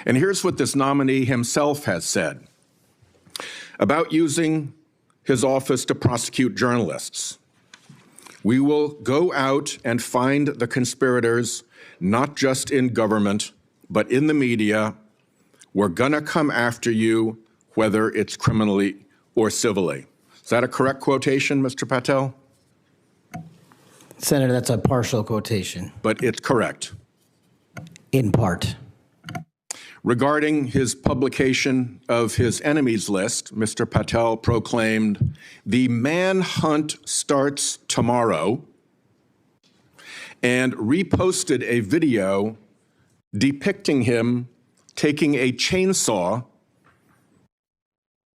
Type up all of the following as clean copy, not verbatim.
And here's what this nominee himself has said about using his office to prosecute journalists. We will go out and find the conspirators, not just in government, but in the media. We're gonna come after you, whether it's criminally or civilly. Is that a correct quotation, Mr. Patel? Senator, that's a partial quotation. But it's correct. In part. Regarding his publication of his enemies list, Mr. Patel proclaimed, "The manhunt starts tomorrow," and reposted a video depicting him taking a chainsaw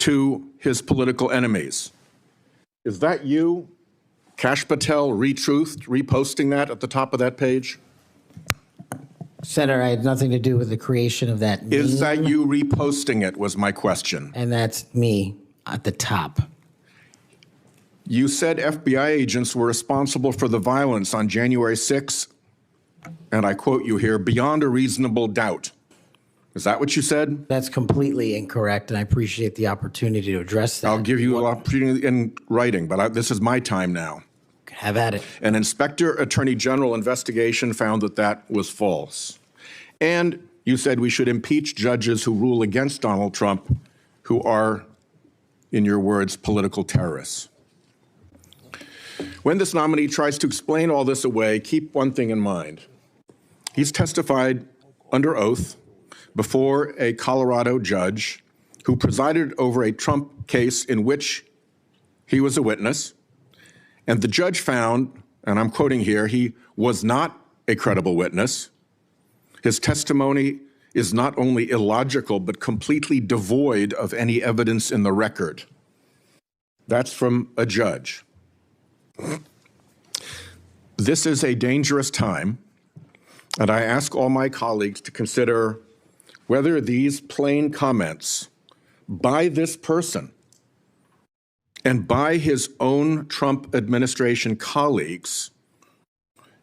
to his political enemies. Is that you, Kash Patel, reposting that at the top of that page? Senator, I had nothing to do with the creation of that meme. Is that you reposting it, was my question. And that's me at the top. You said FBI agents were responsible for the violence on January 6th, and I quote you here, beyond a reasonable doubt. Is that what you said? That's completely incorrect, and I appreciate the opportunity to address that. I'll give you an opportunity in writing, but this is my time now. Have at it. An Inspector Attorney General investigation found that that was false. And you said we should impeach judges who rule against Donald Trump, who are, in your words, political terrorists. When this nominee tries to explain all this away, keep one thing in mind. He's testified under oath before a Colorado judge who presided over a Trump case in which he was a witness. And the judge found, and I'm quoting here, he was not a credible witness. His testimony is not only illogical, but completely devoid of any evidence in the record. That's from a judge. This is a dangerous time, and I ask all my colleagues to consider whether these plain comments by this person and by his own Trump administration colleagues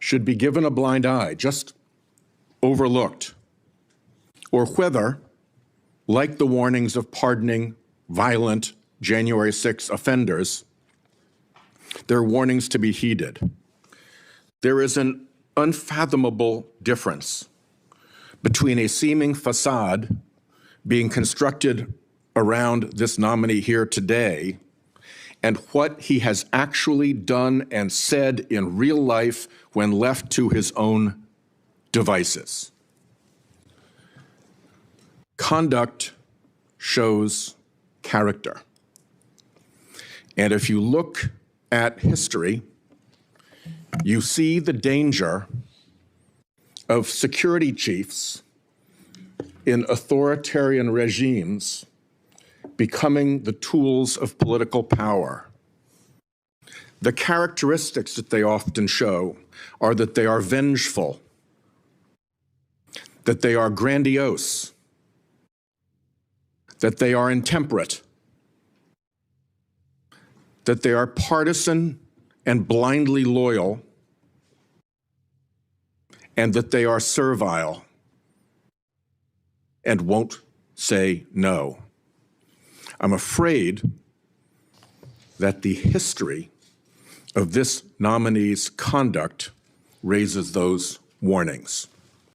should be given a blind eye, just overlooked, or whether, like the warnings of pardoning violent January 6 offenders, they're warnings to be heeded. There is an unfathomable difference between a seeming facade being constructed around this nominee here today and what he has actually done and said in real life when left to his own devices. Conduct shows character. And if you look at history, you see the danger of security chiefs in authoritarian regimes becoming the tools of political power. The characteristics that they often show are that they are vengeful, that they are grandiose, that they are intemperate, that they are partisan and blindly loyal, and that they are servile and won't say no. I'm afraid that the history of this nominee's conduct raises those warnings.